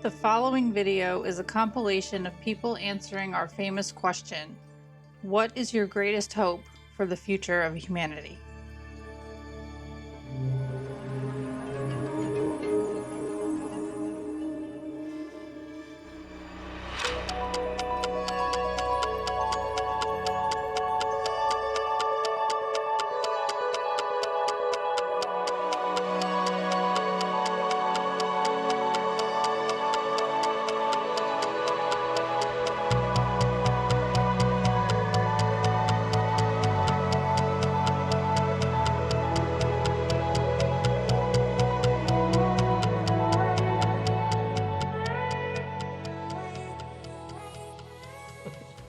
The following video is a compilation of people answering our famous question, what is your greatest hope for the future of humanity?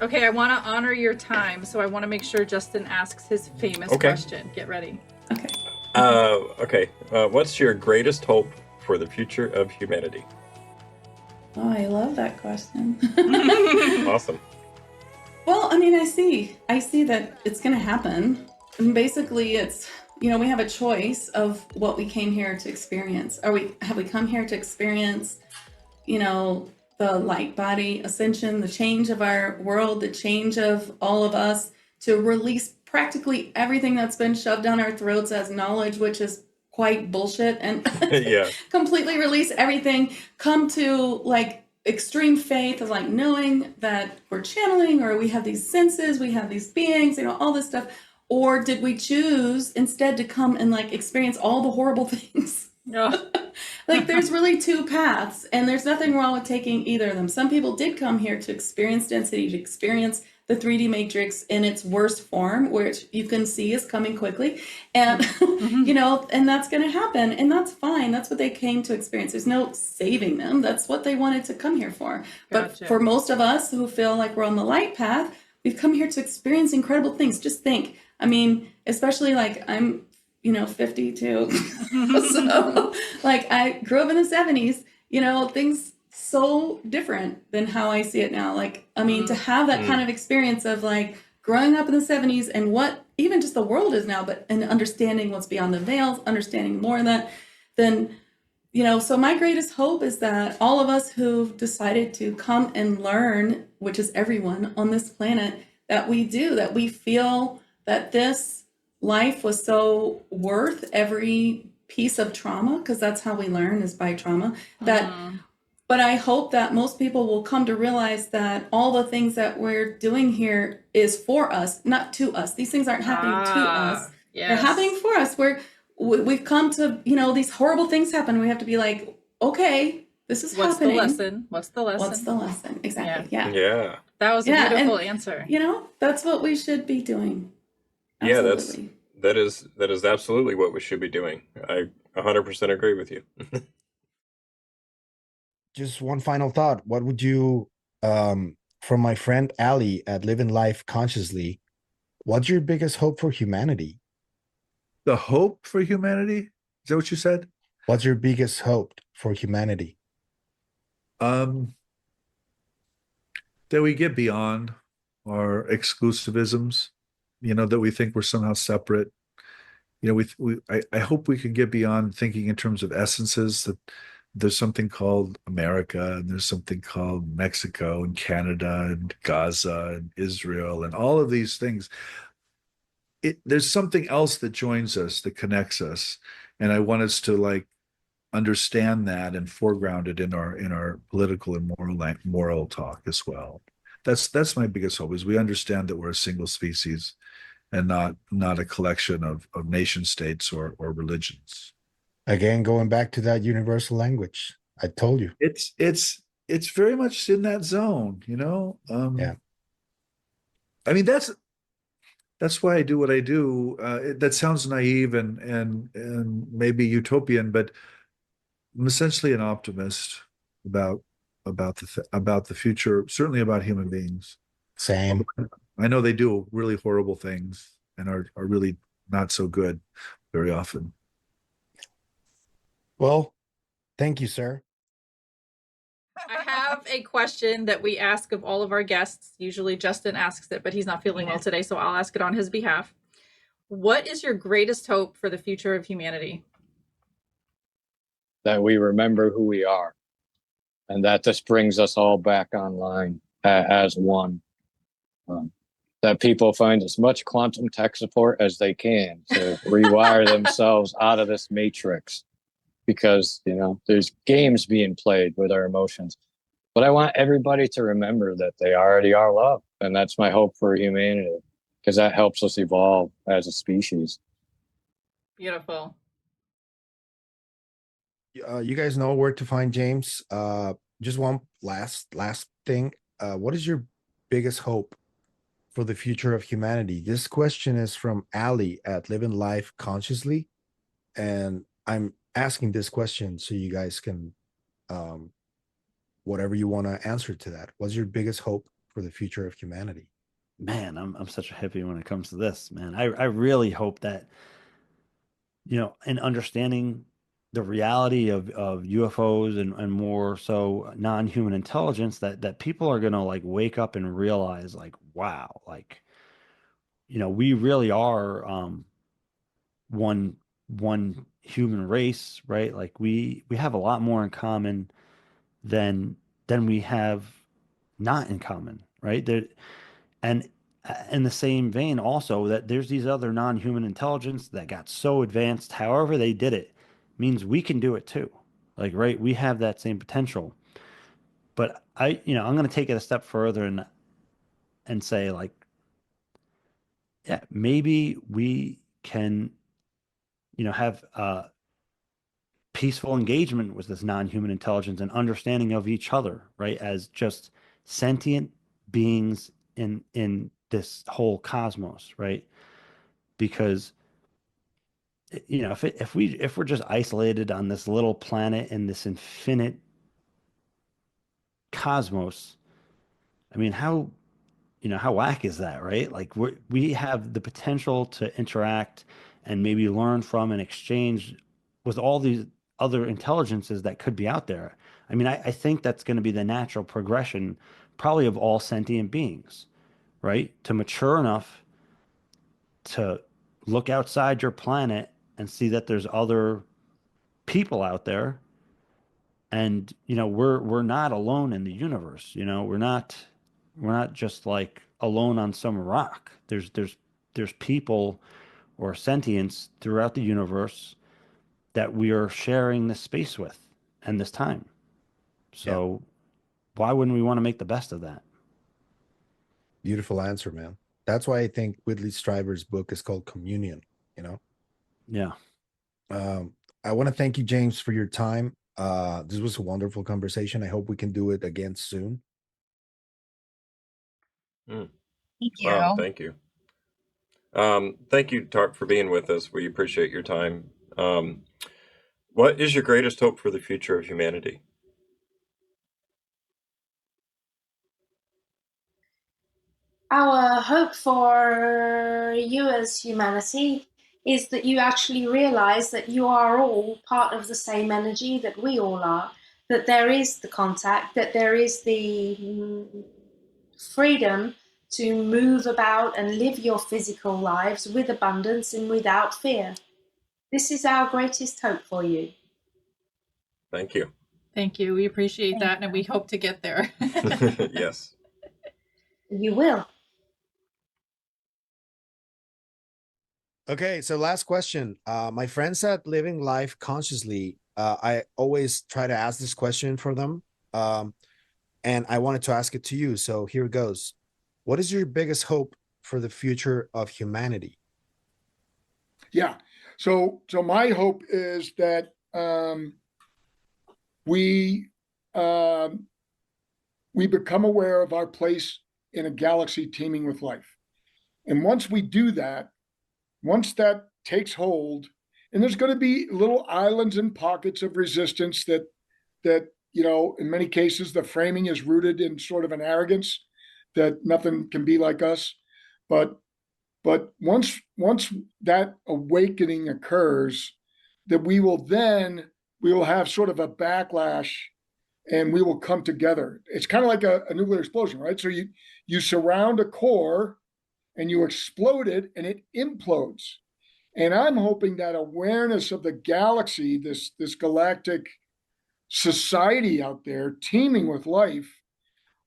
Okay, I want to honor your time, so I want to make sure Justin asks his famous question. Get ready. Okay. What's your greatest hope for the future of humanity? Oh, I love that question. Awesome. Well, I mean, I see that it's going to happen. And basically, it's, we have a choice of what we came here to experience. Have we come here to experience, the light body ascension, the change of our world, the change of all of us, to release practically everything that's been shoved down our throats as knowledge, which is quite bullshit, and completely release everything, come to extreme faith of knowing that we're channeling, or we have these senses, we have these beings, all this stuff. Or did we choose instead to come and experience all the horrible things? No. There's really two paths, and there's nothing wrong with taking either of them. Some people did come here to experience density, to experience the 3D matrix in its worst form, which you can see is coming quickly. And, and that's going to happen. And that's fine. That's what they came to experience. There's no saving them. That's what they wanted to come here for. Gotcha. But for most of us who feel like we're on the light path, we've come here to experience incredible things. Just think, especially I'm 52. So I grew up in the 70s, things so different than how I see it now. To have that kind of experience of growing up in the 70s and what even just the world is now, and understanding what's beyond the veil, understanding more of that, then, so my greatest hope is that all of us who've decided to come and learn, which is everyone on this planet, that we feel that this life was so worth every piece of trauma, because that's how we learn, is by trauma. But I hope that most people will come to realize that all the things that we're doing here is for us, not to us. These things aren't happening to us. Yes. They're happening for us. We've come to, these horrible things happen. We have to be okay, this is happening. What's the lesson? What's the lesson? Exactly. Yeah. That was a beautiful answer. That's what we should be doing. Absolutely. Yeah, that is absolutely what we should be doing. I 100% agree with you. Just one final thought. What would you, from my friend Ali at Living Life Consciously, what's your biggest hope for humanity? The hope for humanity? Is that what you said? What's your biggest hope for humanity? That we get beyond our exclusivisms, that we think we're somehow separate. I hope we can get beyond thinking in terms of essences, that there's something called America, and there's something called Mexico and Canada and Gaza and Israel and all of these things. There's something else that joins us, that connects us. And I want us to understand that and foreground it in our political and moral talk as well. That's my biggest hope, is we understand that we're a single species and not a collection of nation states or religions. Again, going back to that universal language, I told you. It's very much in that zone, Yeah. That's why I do what I do. That sounds naive and maybe utopian, but I'm essentially an optimist about the future, certainly about human beings. Same. I know they do really horrible things and are really not so good very often. Well, thank you, sir. I have a question that we ask of all of our guests. Usually Justin asks it, but he's not feeling well today, so I'll ask it on his behalf. What is your greatest hope for the future of humanity? That we remember who we are. and that this brings us all back online as one. That people find as much quantum tech support as they can to rewire themselves out of this matrix, because, you know, there's games being played with our emotions. But I want everybody to remember that they already are love. And that's my hope for humanity, because that helps us evolve as a species. Beautiful. You guys know where to find James. Just one last thing. What is your biggest hope for the future of humanity? This question is from Ali at Living Life Consciously, and I'm asking this question so you guys can, whatever you want to answer to that. What's your biggest hope for the future of humanity? Man, I'm such a hippie when it comes to this, man. I really hope that, you know, in understanding the reality of UFOs and more so non-human intelligence, that people are gonna like wake up and realize like, wow, like, you know, we really are one human race, right? Like we have a lot more in common than we have not in common, right? There, and in the same vein, also that there's these other non-human intelligence that got so advanced, however they did it, means we can do it too. Like, right, we have that same potential. But you know, I'm going to take it a step further and say, like, yeah, maybe we can, you know, have peaceful engagement with this non-human intelligence and understanding of each other, right, as just sentient beings in this whole cosmos, right? Because, you know, if we're just isolated on this little planet in this infinite cosmos, I mean, how, you know, how whack is that, right? Like we have the potential to interact and maybe learn from and exchange with all these other intelligences that could be out there. I mean, I think that's going to be the natural progression probably of all sentient beings, right? To mature enough to look outside your planet and see that there's other people out there, and you know, we're not alone in the universe. You know, we're not just like alone on some rock. There's people or sentience throughout the universe that we are sharing this space with and this time. So why wouldn't we want to make the best of that? Beautiful answer, man. That's why I think Whitley Strieber's book is called Communion, you know? Yeah. I want to thank you, James, for your time. This was a wonderful conversation. I hope we can do it again soon. Mm. Thank you. Wow, thank you. Thank you, Tarp, for being with us. We appreciate your time. What is your greatest hope for the future of humanity? Our hope for you as humanity is that you actually realize that you are all part of the same energy that we all are, that there is the contact, that there is the freedom to move about and live your physical lives with abundance and without fear. This is our greatest hope for you. Thank you. Thank you. We appreciate that, and we hope to get there. Yes. You will. Okay, so last question. My friends at Living Life Consciously, I always try to ask this question for them. And I wanted to ask it to you. So here it goes. What is your biggest hope for the future of humanity? Yeah. So my hope is that we become aware of our place in a galaxy teeming with life. And once we do that, once that takes hold, and there's going to be little islands and pockets of resistance that you know, in many cases, the framing is rooted in sort of an arrogance that nothing can be like us. But once that awakening occurs, that we will have sort of a backlash, and we will come together. It's kind of like a nuclear explosion, right? So you surround a core and you explode it and it implodes. And I'm hoping that awareness of the galaxy, this galactic society out there teeming with life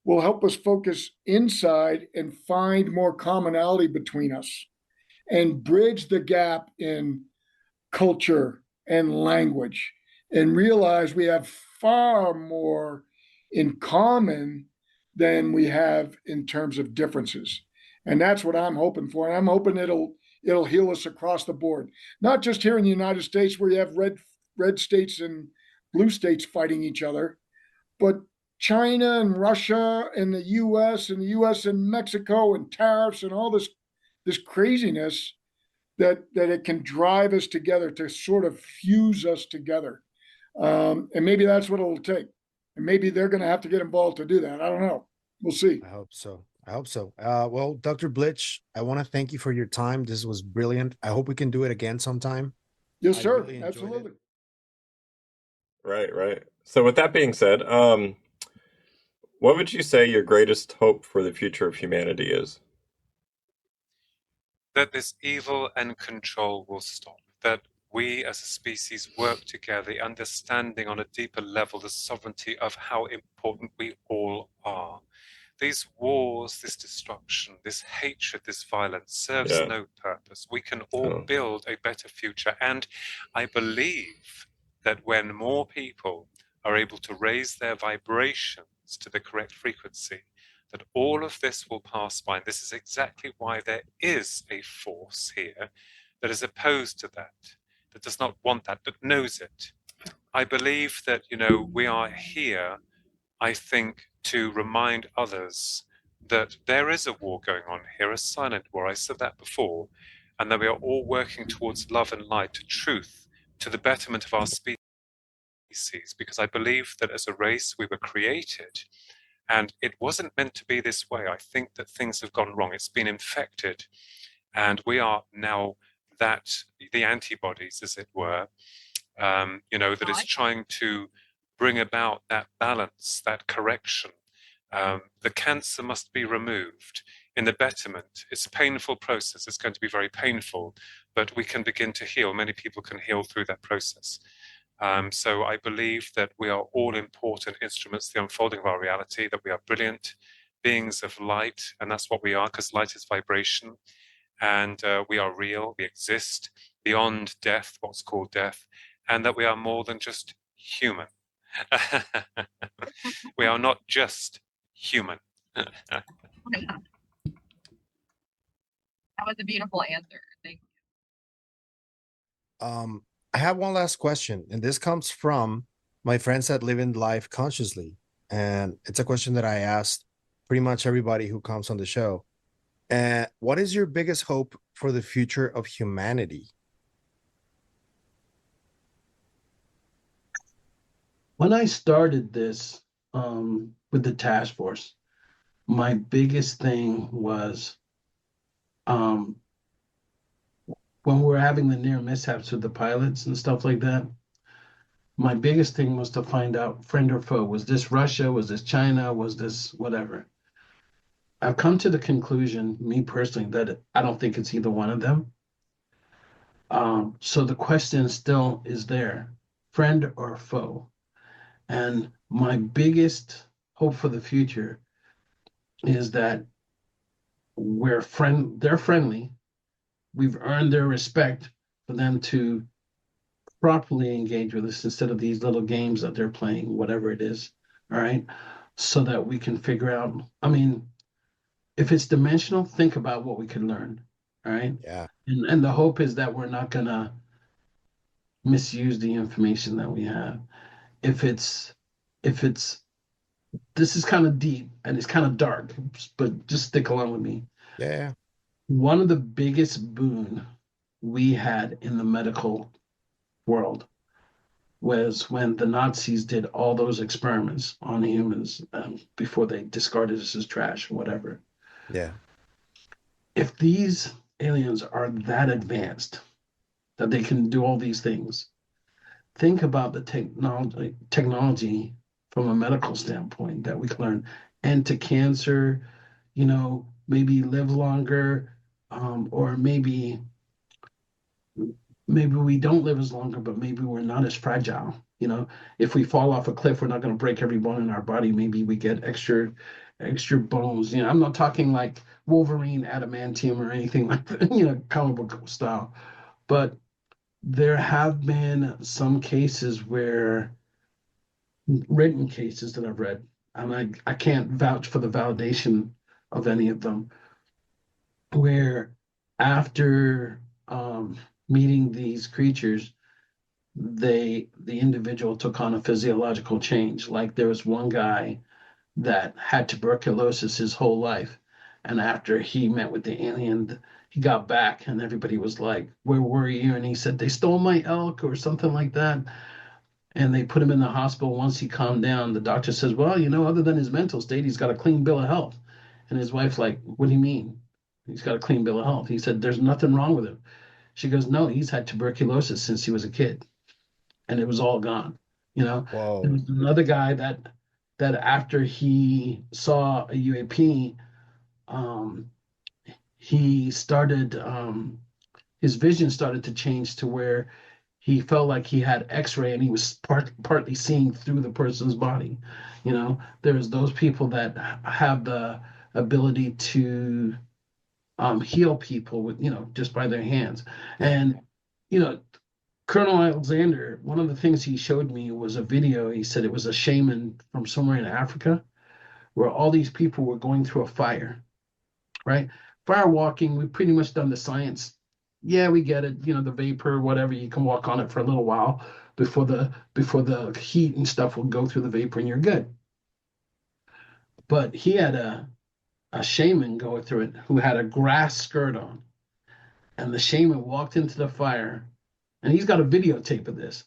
will help us focus inside and find more commonality between us and bridge the gap in culture and language and realize we have far more in common than we have in terms of differences. And that's what I'm hoping for. And I'm hoping it'll heal us across the board, not just here in the United States where you have red states and blue states fighting each other, but China and Russia and the US and the US and Mexico and tariffs and all this craziness that it can drive us together, to sort of fuse us together. And maybe that's what it'll take. And maybe they're going to have to get involved to do that. I don't know. We'll see. I hope so. I hope so. Well, Dr. Blitch, I want to thank you for your time. This was brilliant. I hope we can do it again sometime. Yes, I sir. really enjoyed Absolutely. it. Right. So with that being said, what would you say your greatest hope for the future of humanity is? That this evil and control will stop, that we as a species work together, understanding on a deeper level the sovereignty of how important we all are. These wars, this destruction, this hatred, this violence serves Yeah. no purpose. We can all Oh. build a better future. And I believe that when more people are able to raise their vibrations to the correct frequency, that all of this will pass by. And this is exactly why there is a force here that is opposed to that does not want that knows it. I believe that, we are here, I think, to remind others that there is a war going on here, a silent war. I said that before, and that we are all working towards love and light, to truth, to the betterment of our species, because I believe that as a race we were created and it wasn't meant to be this way. I think that things have gone wrong. It's been infected, and we are now the antibodies, as it were, that is trying to bring about that balance, that correction. The cancer must be removed in the betterment. It's a painful process. It's going to be very painful, but we can begin to heal. Many people can heal through that process. So I believe that we are all important instruments, the unfolding of our reality, that we are brilliant beings of light, and that's what we are, because light is vibration, and we are real, we exist beyond death, what's called death, and that we are more than just human. We are not just human. That was a beautiful answer. Thank you. I have one last question, and this comes from my friends at Living Life Consciously. And it's a question that I asked pretty much everybody who comes on the show. And what is your biggest hope for the future of humanity? When I started this with the task force, my biggest thing was when we were having the near mishaps with the pilots and stuff like that, my biggest thing was to find out friend or foe. Was this Russia? Was this China? Was this whatever? I've come to the conclusion, me personally, that I don't think it's either one of them. So the question still is there, friend or foe? And my biggest hope for the future is that they're friendly. We've earned their respect for them to properly engage with us instead of these little games that they're playing, whatever it is, all right? So that we can figure out, if it's dimensional, think about what we can learn, all right? Yeah. And the hope is that we're not gonna misuse the information that we have. If it's this is kind of deep and it's kind of dark, but just stick along with me. Yeah. One of the biggest boon we had in the medical world was when the Nazis did all those experiments on humans before they discarded us as trash or whatever. Yeah. If these aliens are that advanced that they can do all these things, think about the technology from a medical standpoint that we can learn. End to cancer, maybe live longer, or maybe we don't live as longer, but maybe we're not as fragile, You know, if we fall off a cliff, we're not going to break every bone in our body. Maybe we get extra bones. You know, I'm not talking like Wolverine adamantium or anything like that, you know, comic book style. But there have been some cases where, written cases that I've read, and I can't vouch for the validation of any of them, where after meeting these creatures, the individual took on a physiological change. Like there was one guy that had tuberculosis his whole life, and after he met with the alien, he got back and everybody was like, where were you? And he said, they stole my elk or something like that. And they put him in the hospital. Once he calmed down, the doctor says, well, you know, other than his mental state, he's got a clean bill of health. And his wife's like, what do you mean? He's got a clean bill of health. He said, there's nothing wrong with him. She goes, no, he's had tuberculosis since he was a kid, and it was all gone. You know, Whoa. there was another guy that after he saw a UAP, he started his vision started to change to where he felt like he had X-ray and he was partly seeing through the person's body. You know, there's those people that have the ability to heal people with, you know, just by their hands. And, you know, Colonel Alexander, one of the things he showed me was a video. He said it was a shaman from somewhere in Africa where all these people were going through a fire, right? Fire walking, we've pretty much done the science. Yeah, we get it. You know, the vapor, whatever, you can walk on it for a little while before the heat and stuff will go through the vapor and you're good. But he had a shaman go through it who had a grass skirt on. And the shaman walked into the fire, and he's got a videotape of this.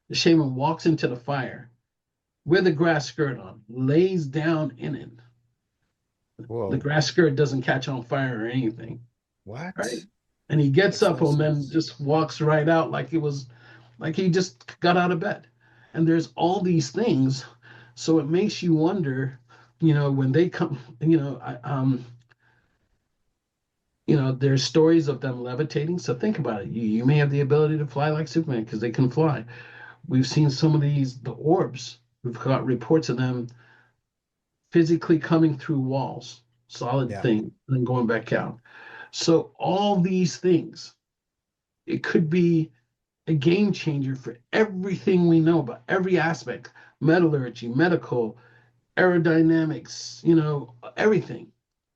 The shaman walks into the fire with a grass skirt on, lays down in it. Whoa. The grass skirt doesn't catch on fire or anything. What? Right? And he gets That's up no and then sense. just walks right out like it was like he just got out of bed. And there's all these things. So it makes you wonder, you know, when they come, you know, you know, there's stories of them levitating. So think about it. You may have the ability to fly like Superman because they can fly. We've seen some of the orbs. We've got reports of them physically coming through walls, solid Yeah. thing, and then going back out. So all these things, it could be a game changer for everything we know about every aspect, metallurgy, medical, aerodynamics, you know, everything.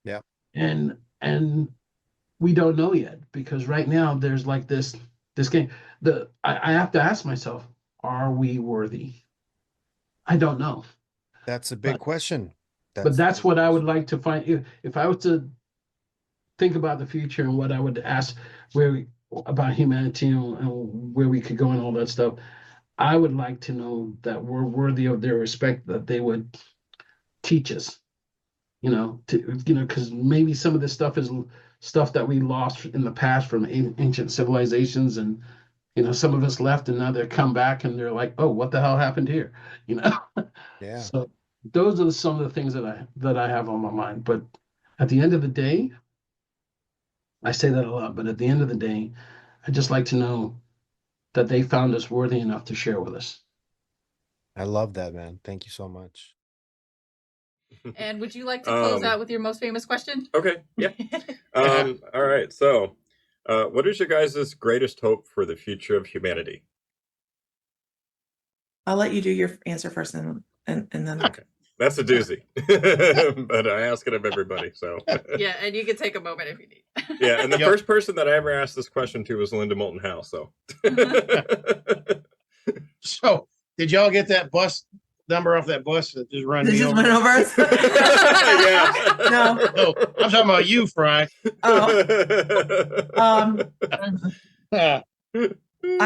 Yeah. And we don't know yet because right now there's like this game. I have to ask myself, are we worthy? I don't know. That's a big But- question. But that's the what I would question. like to find. If I was to think about the future and what I would ask about humanity and where we could go and all that stuff, I would like to know that we're worthy of their respect, that they would teach us, because maybe some of this stuff is stuff that we lost in the past from ancient civilizations, and some of us left and now they're come back and they're like, oh, what the hell happened here? Yeah. So those are some of the things that I have on my mind. But at the end of the day, I say that a lot, but at the end of the day, I'd just like to know that they found us worthy enough to share with us. I love that, man. Thank you so much. And would you like to close out with your most famous question? Okay. Yeah. All right. So, what is your guys' greatest hope for the future of humanity? I'll let you do your answer first, and then. Okay. That's a doozy, but I ask it of everybody. So Yeah, and you can take a moment if you need. Yeah, and the first person that I ever asked this question to was Linda Moulton Howe. So, So, did y'all get that bus number off that bus that just ran They me just over? went over us. yeah. No. I'm talking about you, Fry. I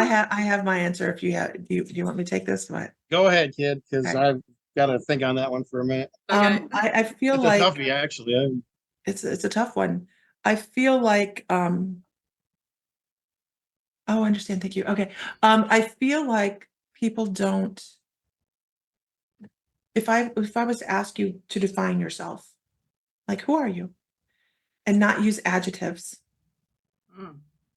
have my answer. If you have, do you want me to take this? What? Go ahead, kid, because Okay. I've got to think on that one for a minute. I feel It's like a toughie, actually. it's a tough one. I feel like oh, I understand. Thank you. Okay. I feel like people don't. If I was to ask you to define yourself, like who are you, and not use adjectives.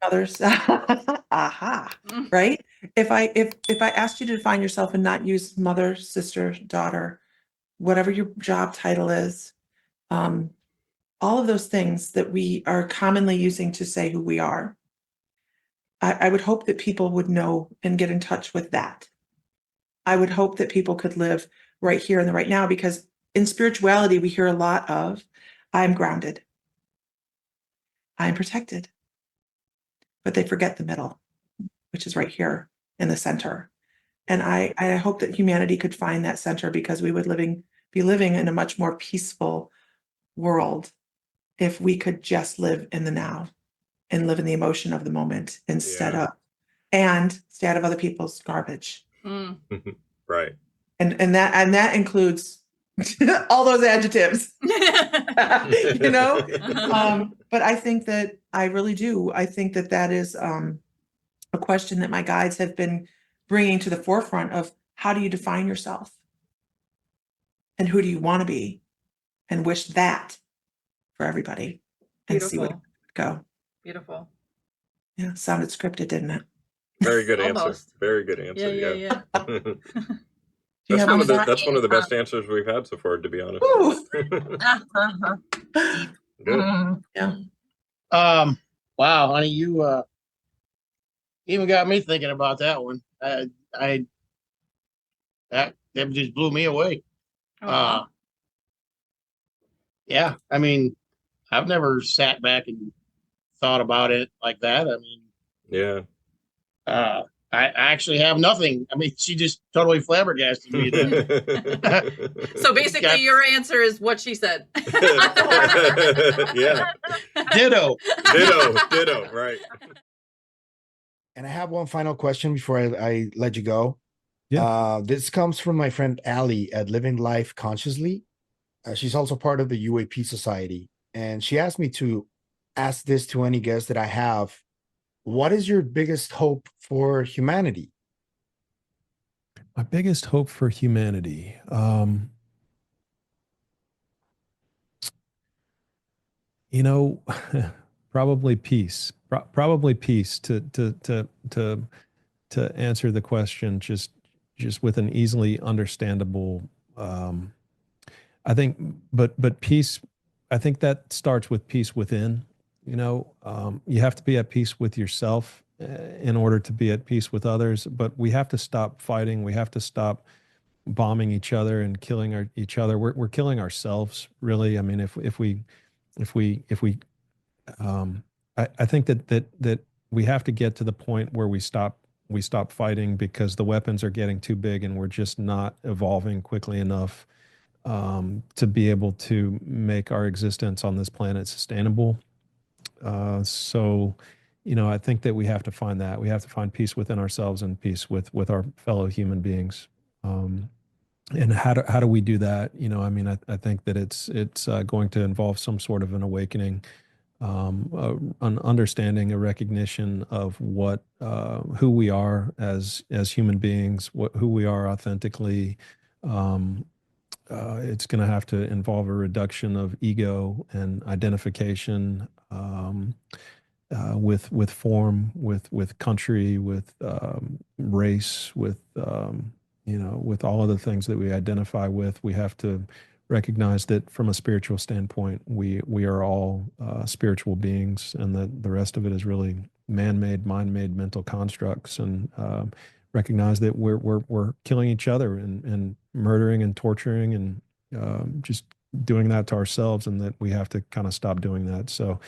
Others, aha, right? if I asked you to define yourself and not use mother, sister, daughter, whatever your job title is, all of those things that we are commonly using to say who we are, I would hope that people would know and get in touch with that. I would hope that people could live right here in the right now, because in spirituality, we hear a lot of, I'm grounded, I'm protected, but they forget the middle, which is right here in the center. And I hope that humanity could find that center, because we would be living in a much more peaceful world if we could just live in the now and live in the emotion of the moment instead Yeah. of, and stay out of other people's garbage. Right. And that includes all those adjectives. You know? But I think that I really do. I think that that is a question that my guides have been bringing to the forefront of, how do you define yourself? And who do you want to be? And wish that for everybody and see what it Beautiful. would go. Beautiful. Yeah, sounded scripted, didn't it? Very good answer. Almost. Very good answer. Yeah. Do you That's have one one of the more? that's one of the best answers we've had so far, to be honest. Ooh. Good. Yeah. Wow, honey, you even got me thinking about that one. That just blew me away. Aw. Yeah, I mean, I've never sat back and thought about it like that. I mean, Yeah. I actually have nothing. I mean, she just totally flabbergasted me. So basically, your answer is what she said. Yeah. Ditto. Ditto. Right. And I have one final question before I let you go. Yeah. This comes from my friend Allie at Living Life Consciously. She's also part of the UAP Society. And she asked me to ask this to any guest that I have. What is your biggest hope for humanity? My biggest hope for humanity. You know, probably peace. Probably peace to answer the question just with an easily understandable. I think, but peace. I think that starts with peace within. You know, you have to be at peace with yourself in order to be at peace with others. But we have to stop fighting. We have to stop bombing each other and killing each other. We're killing ourselves, really. I mean, if we I think that we have to get to the point where we stop fighting, because the weapons are getting too big and we're just not evolving quickly enough to be able to make our existence on this planet sustainable. So, you know, I think that we have to find that. We have to find peace within ourselves and peace with our fellow human beings. And how do we do that? You know, I mean, I think that it's going to involve some sort of an awakening, an understanding, a recognition of what who we are as human beings, who we are authentically. It's going to have to involve a reduction of ego and identification with form, with country, with race, with you know, with all of the things that we identify with. We have to recognize that from a spiritual standpoint, we are all spiritual beings, and that the rest of it is really man-made, mind-made mental constructs, and recognize that we're killing each other and murdering and torturing and just doing that to ourselves, and that we have to kind of stop doing that. So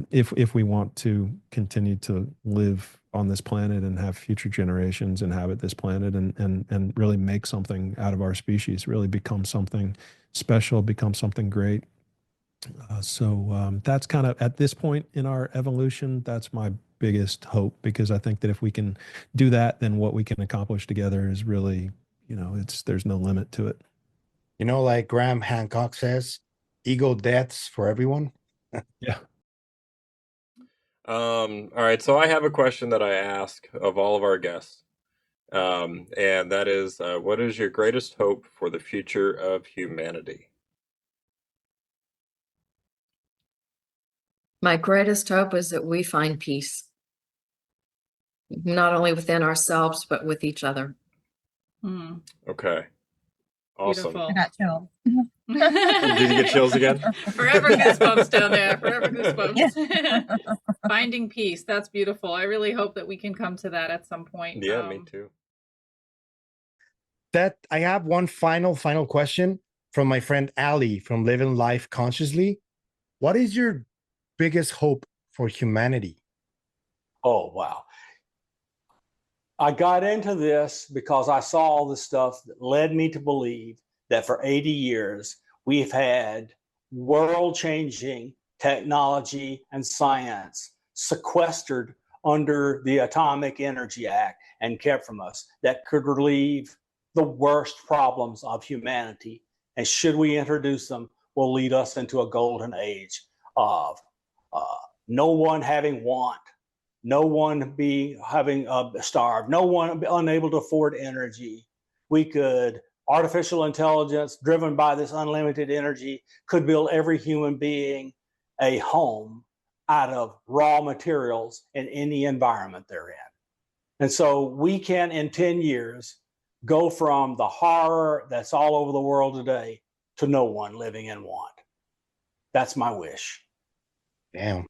if we want to continue to live on this planet and have future generations inhabit this planet and really make something out of our species, really become something special, become something great. So that's kind of, at this point in our evolution, that's my biggest hope, because I think that if we can do that, then what we can accomplish together is really, you know, there's no limit to it. You know, like Graham Hancock says, ego deaths for everyone. Yeah. All right, so I have a question that I ask of all of our guests, and that is, what is your greatest hope for the future of humanity? My greatest hope is that we find peace. not only within ourselves, but with each other. Hmm. Okay. Awesome. Beautiful. I got chills. Did you get chills again? Forever goosebumps down there. Forever goosebumps. Finding peace. That's beautiful. I really hope that we can come to that at some point. Yeah, me too. That I have one final question from my friend Ali from Living Life Consciously. What is your biggest hope for humanity? Oh, wow. I got into this because I saw all the stuff that led me to believe that for 80 years we've had world-changing technology and science sequestered under the Atomic Energy Act and kept from us that could relieve the worst problems of humanity. And should we introduce them, will lead us into a golden age of no one having want, no one having starved, no one unable to afford energy. We could, artificial intelligence driven by this unlimited energy could build every human being a home out of raw materials in any environment they're in. And so we can, in 10 years, go from the horror that's all over the world today to no one living in want. That's my wish. Damn.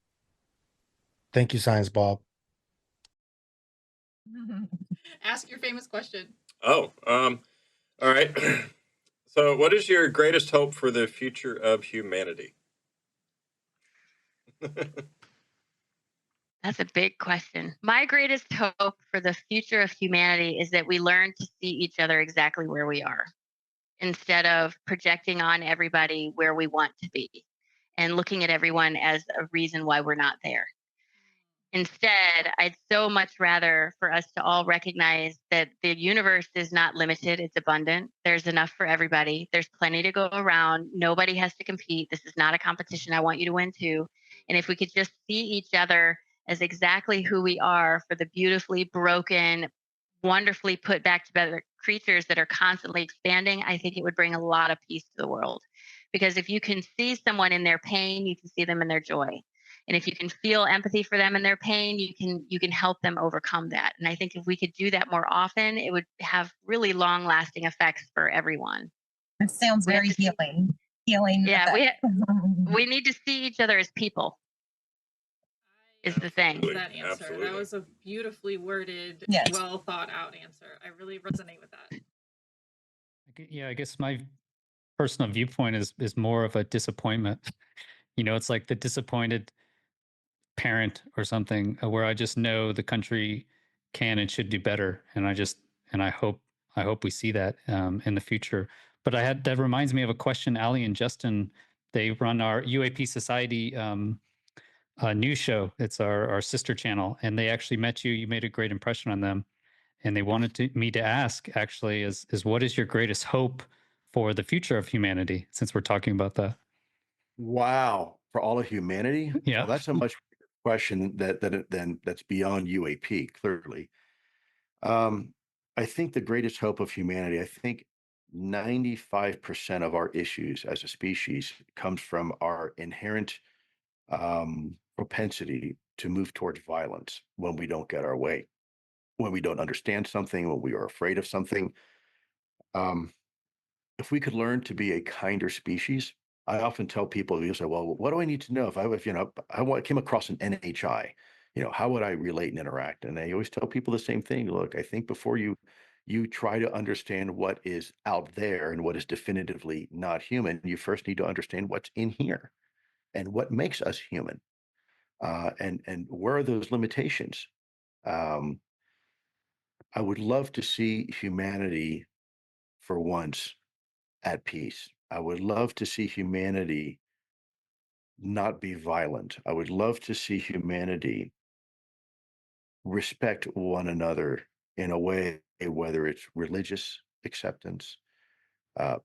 Thank you, Science Bob. Ask your famous question. Oh, all right. So, what is your greatest hope for the future of humanity? That's a big question. My greatest hope for the future of humanity is that we learn to see each other exactly where we are instead of projecting on everybody where we want to be and looking at everyone as a reason why we're not there. Instead, I'd so much rather for us to all recognize that the universe is not limited, it's abundant. There's enough for everybody. There's plenty to go around. Nobody has to compete. This is not a competition. I want you to win too. And if we could just see each other as exactly who we are for the beautifully broken, wonderfully put back together creatures that are constantly expanding, I think it would bring a lot of peace to the world. Because if you can see someone in their pain, you can see them in their joy. And if you can feel empathy for them and their pain, you can help them overcome that. And I think if we could do that more often, it would have really long lasting effects for everyone. It sounds very healing. Healing. Yeah, we need to see each other as people. Is the thing. That answer. That was a beautifully worded, Yes. well thought out answer. I really resonate with that. Yeah, I guess my personal viewpoint is more of a disappointment. You know, it's like the disappointed parent or something where I just know the country can and should do better, and I hope we see that in the future. But that reminds me of a question. Ali and Justin, they run our UAP Society news show. It's our sister channel, and they actually met you. You made a great impression on them, and they wanted me to ask actually is what is your greatest hope for the future of humanity, since we're talking about that? Wow, for all of humanity? Yeah. Well, that's a much bigger question that's beyond UAP, clearly. I think the greatest hope of humanity, I think 95% of our issues as a species comes from our inherent propensity to move towards violence when we don't get our way, when we don't understand something, when we are afraid of something. If we could learn to be a kinder species, I often tell people, you say, well, what do I need to know if I came across an NHI, how would I relate and interact? And I always tell people the same thing. Look, I think before you try to understand what is out there and what is definitively not human, you first need to understand what's in here and what makes us human. And where are those limitations? I would love to see humanity for once at peace. I would love to see humanity not be violent. I would love to see humanity respect one another in a way, whether it's religious acceptance,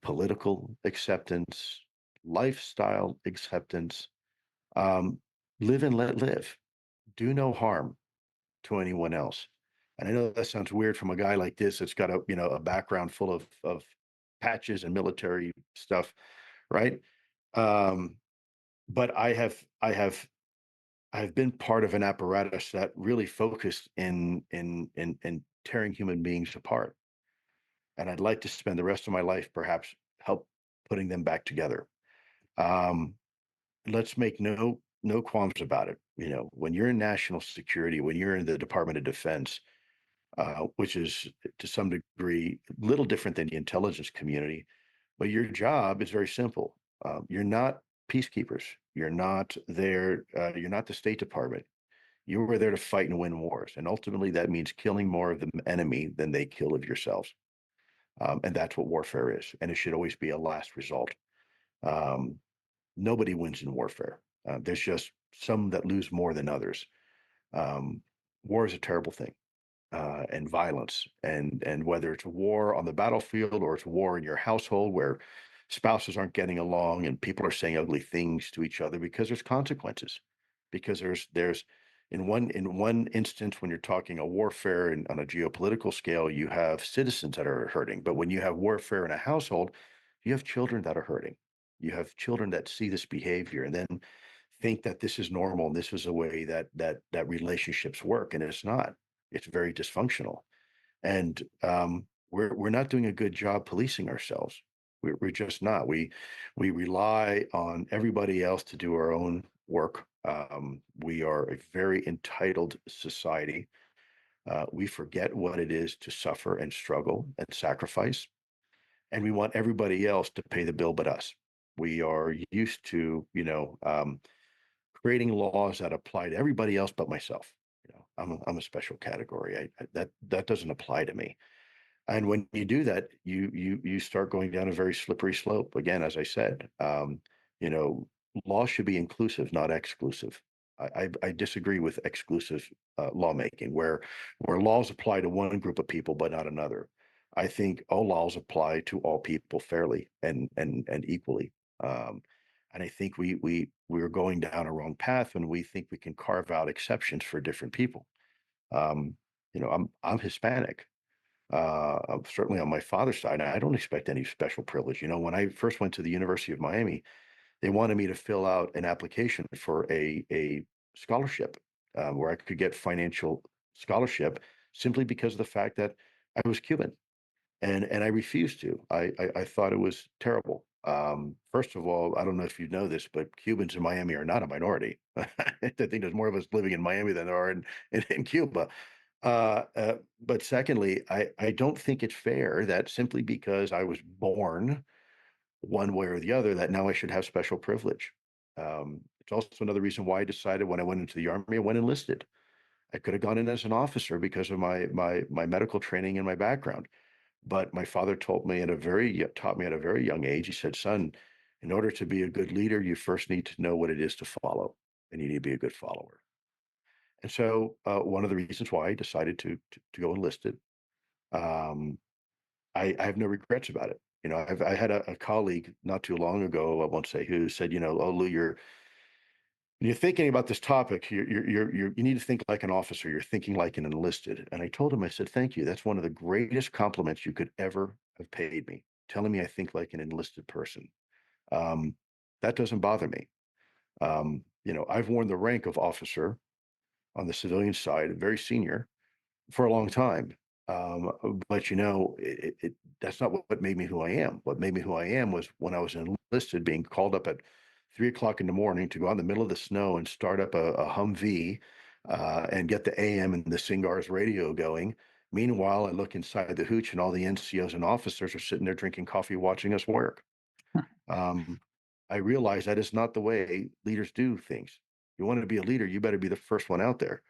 political acceptance, lifestyle acceptance, live and let live, do no harm to anyone else. And I know that sounds weird from a guy like this that's got a background full of patches and military stuff, right? But I have I've been part of an apparatus that really focused in tearing human beings apart. And I'd like to spend the rest of my life perhaps help putting them back together. Um, let's make no qualms about it. You know, when you're in national security, when you're in the Department of Defense, which is to some degree a little different than the intelligence community, but your job is very simple. You're not peacekeepers. You're not there. You're not the State Department. You were there to fight and win wars, and ultimately that means killing more of the enemy than they kill of yourselves. And that's what warfare is, and it should always be a last result. Um, nobody wins in warfare. There's just some that lose more than others. War is a terrible thing, and violence, and whether it's a war on the battlefield or it's war in your household where spouses aren't getting along and people are saying ugly things to each other because there's consequences. Because there's in one instance when you're talking a warfare and on a geopolitical scale, you have citizens that are hurting. But when you have warfare in a household, you have children that are hurting. You have children that see this behavior and then think that this is normal and this is a way that relationships work, and it's not. It's very dysfunctional, and we're not doing a good job policing ourselves. We're just not. We rely on everybody else to do our own work. We are a very entitled society. We forget what it is to suffer and struggle and sacrifice, and we want everybody else to pay the bill but us. We are used to, creating laws that apply to everybody else but myself. I'm a special category. That doesn't apply to me. And when you do that, you start going down a very slippery slope. Again, as I said, law should be inclusive, not exclusive. I disagree with exclusive lawmaking, where laws apply to one group of people but not another. I think all laws apply to all people fairly and equally. And I think we're going down a wrong path when we think we can carve out exceptions for different people. I'm Hispanic. Certainly on my father's side, I don't expect any special privilege. When I first went to the University of Miami, they wanted me to fill out an application for a scholarship where I could get financial scholarship simply because of the fact that I was Cuban, and I refused to. I thought it was terrible. First of all, I don't know if you know this, but Cubans in Miami are not a minority. I think there's more of us living in Miami than there are in Cuba. But secondly, I don't think it's fair that simply because I was born one way or the other, that now I should have special privilege. It's also another reason why I decided when I went into the Army, I went enlisted. I could have gone in as an officer because of my medical training and my background. But my father taught me at a very young age. He said, "Son, in order to be a good leader, you first need to know what it is to follow, and you need to be a good follower." And so, one of the reasons why I decided to go enlisted, um, I have no regrets about it. I had a colleague not too long ago, I won't say who, said, "Oh, Lou, when you're thinking about this topic, you need to think like an officer. You're thinking like an enlisted." And I told him, I said, "Thank you. That's one of the greatest compliments you could ever have paid me, telling me I think like an enlisted person." That doesn't bother me. I've worn the rank of officer on the civilian side, very senior, for a long time. But that's not what made me who I am. What made me who I am was when I was enlisted, being called up at 3 o'clock in the morning to go out in the middle of the snow and start up a Humvee and get the AM and the Singar's radio going. Meanwhile, I look inside the hooch and all the NCOs and officers are sitting there drinking coffee, watching us work. I realize that is not the way leaders do things. You want to be a leader, you better be the first one out there.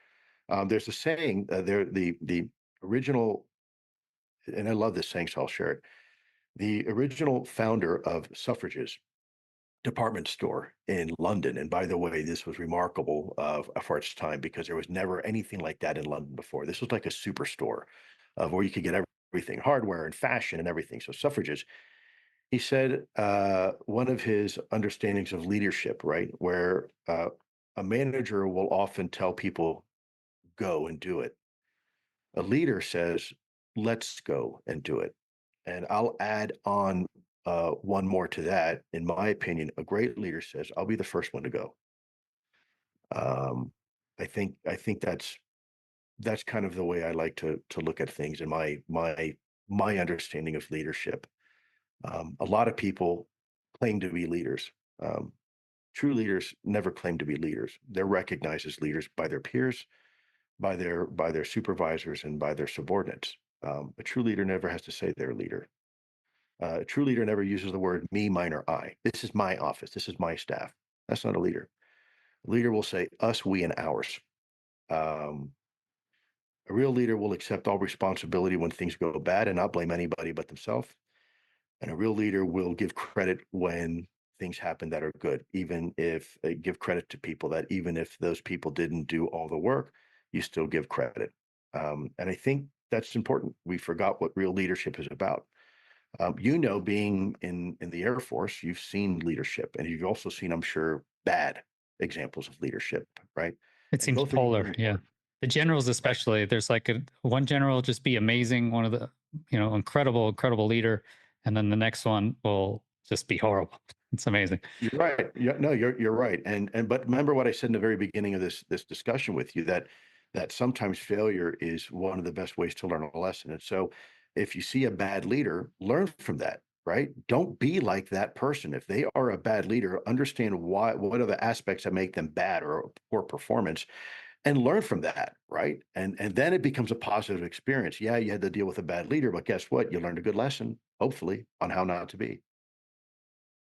There's a saying, the original, and I love this saying, so I'll share it. The original founder of Suffrages department store in London, and by the way, this was remarkable for its time because there was never anything like that in London before. This was like a superstore where you could get everything, hardware and fashion and everything. So Suffrages, he said, one of his understandings of leadership, right, where a manager will often tell people, "Go and do it." A leader says, "Let's go and do it." And I'll add on one more to that. In my opinion, a great leader says, "I'll be the first one to go." I think that's kind of the way I like to look at things and my understanding of leadership. A lot of people claim to be leaders. True leaders never claim to be leaders. They're recognized as leaders by their peers, by their supervisors, and by their subordinates. A true leader never has to say they're a leader. A true leader never uses the word me, mine, or I. This is my office. This is my staff. That's not a leader. A leader will say us, we, and ours. A real leader will accept all responsibility when things go bad and not blame anybody but themselves. And a real leader will give credit when things happen that are good, even if they give credit to people that even if those people didn't do all the work, you still give credit. And I think that's important. We forgot what real leadership is about. Being in the Air Force, you've seen leadership, and you've also seen, I'm sure, bad examples of leadership, right? It seems polar, yeah. The generals, especially, there's like one general will just be amazing, one of the incredible leader, and then the next one will just be horrible. It's amazing. You're right. Yeah, no, you're right. But remember what I said in the very beginning of this discussion with you, that sometimes failure is one of the best ways to learn a lesson. And so if you see a bad leader, learn from that, right? Don't be like that person. If they are a bad leader, understand what are the aspects that make them bad or poor performance, and learn from that, right? And then it becomes a positive experience. Yeah, you had to deal with a bad leader, but guess what? You learned a good lesson, hopefully, on how not to be.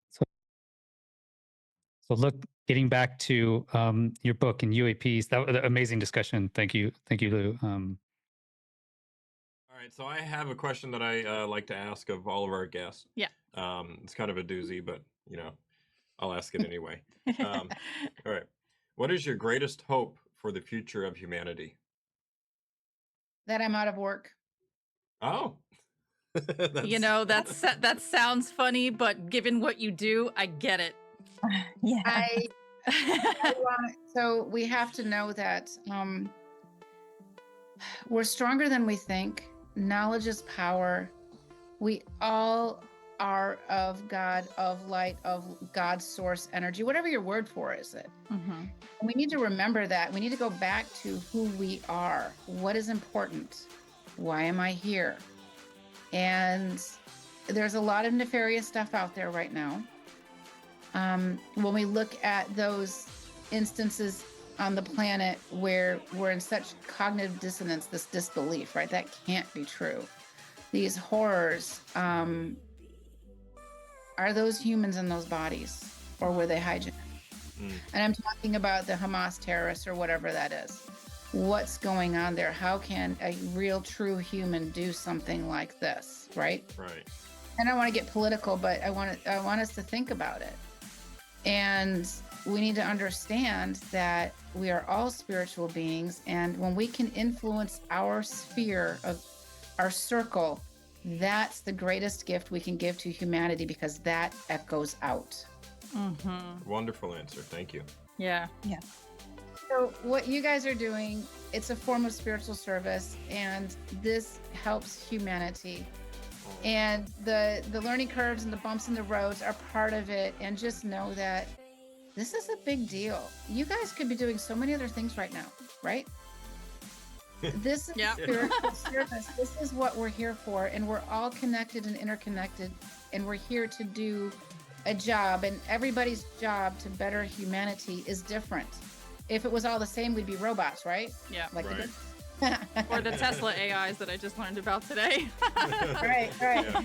So look, getting back to your book and UAPs, that was an amazing discussion. Thank you, Lue. All right, so I have a question that I like to ask of all of our guests. Yeah. It's kind of a doozy, but I'll ask it anyway. All right, what is your greatest hope for the future of humanity? That I'm out of work. Oh. That sounds funny, but given what you do, I get it. Yeah. So we have to know that we're stronger than we think. Knowledge is power. We all are of God, of light, of God's source energy, whatever your word for is it. Mm-hmm. We need to remember that. We need to go back to who we are. What is important? Why am I here? And there's a lot of nefarious stuff out there right now. When we look at those instances on the planet where we're in such cognitive dissonance, this disbelief, right? That can't be true. These horrors, are those humans in those bodies, or were they hijacked? And I'm talking about the Hamas terrorists or whatever that is. What's going on there? How can a real, true human do something like this, right? Right. I don't want to get political, but I want us to think about it. And we need to understand that we are all spiritual beings, and when we can influence our sphere of our circle, that's the greatest gift we can give to humanity, because that echoes out. Mm-hmm. Wonderful answer. Thank you. Yeah. Yeah. So what you guys are doing, it's a form of spiritual service, and this helps humanity. And the learning curves and the bumps in the roads are part of it. And just know that this is a big deal. You guys could be doing so many other things right now, right? This is spiritual service. This is what we're here for. And we're all connected and interconnected. And we're here to do a job. And everybody's job to better humanity is different. If it was all the same, we'd be robots, right? Yeah. Like right. Or the Tesla AIs that I just learned about today. Right. Yeah.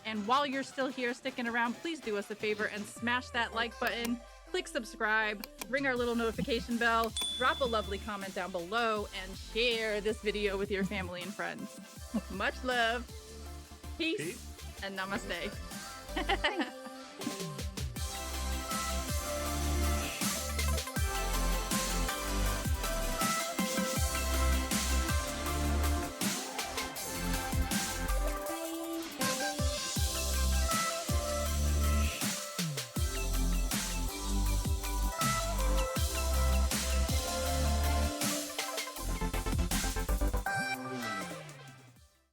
And while you're still here sticking around, please do us a favor and smash that like button, click subscribe, ring our little notification bell, drop a lovely comment down below, and share this video with your family and friends. Much love, peace. And namaste.